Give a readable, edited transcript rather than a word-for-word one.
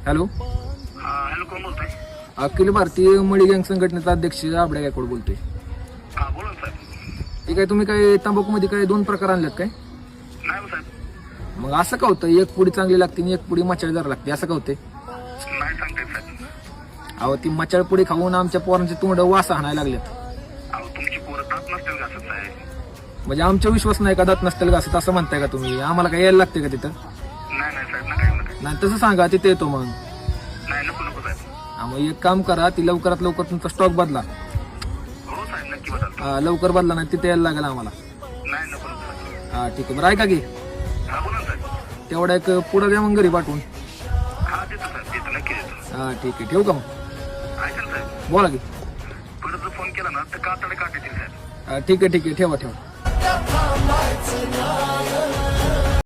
Hello, hello, कोण बोलतोय? अखिल भारतीय मळी गँग संघटनेचा अध्यक्ष आबड्या गायकवाड बोलतोय. हा, बोला ना साहेब. ठीक आहे, तुम्ही काय तंबाखूमध्ये काय 2 प्रकार आणलेत काय? नाही हो साहेब. मग असं का होतं, एक पुडी चांगली लागते आणि एक पुडी मचाळ जरा लागते, असं का होते? नाही सांगताय साहेब. अहो, ती मचाळ पुडी खाऊन आमच्या पोरांचे तोंड वास हाणायला लागलेत. अहो, तुमची पोरं दात नसतील घासत साहेब. म्हणजे आमचा विश्वास नाही का दात नसतील घासत असं म्हणताय का तुम्ही? आम्हाला काय यायला लागते का तिथं? नाही नाही साहेब, नका येऊ नका. नाही तसं सांगा, तिथे येतो मग. नाही, नको नको साहेब. मग एक काम करा, ती लवकरात लवकर तुमचा स्टॉक बदला. हो साहेब, नक्की बदल. लवकर बदला, नाही तिथे यायला लागेल आम्हाला. नाही, नको नको साहेब. हा ठीक आहे, बरं ऐका की, हा, बोला ना साहेब. तेवढा एक पुढं द्या मग घरी पाठवून. हा, देतो साहेब, देतो, नक्की देतो. हा ठीक आहे, ठेवू का मग? ऐका ना साहेब, बोला की. परत जर फोन केला ना तर कातडे काट येतील साहेब. ठीक आहे, ठेवा.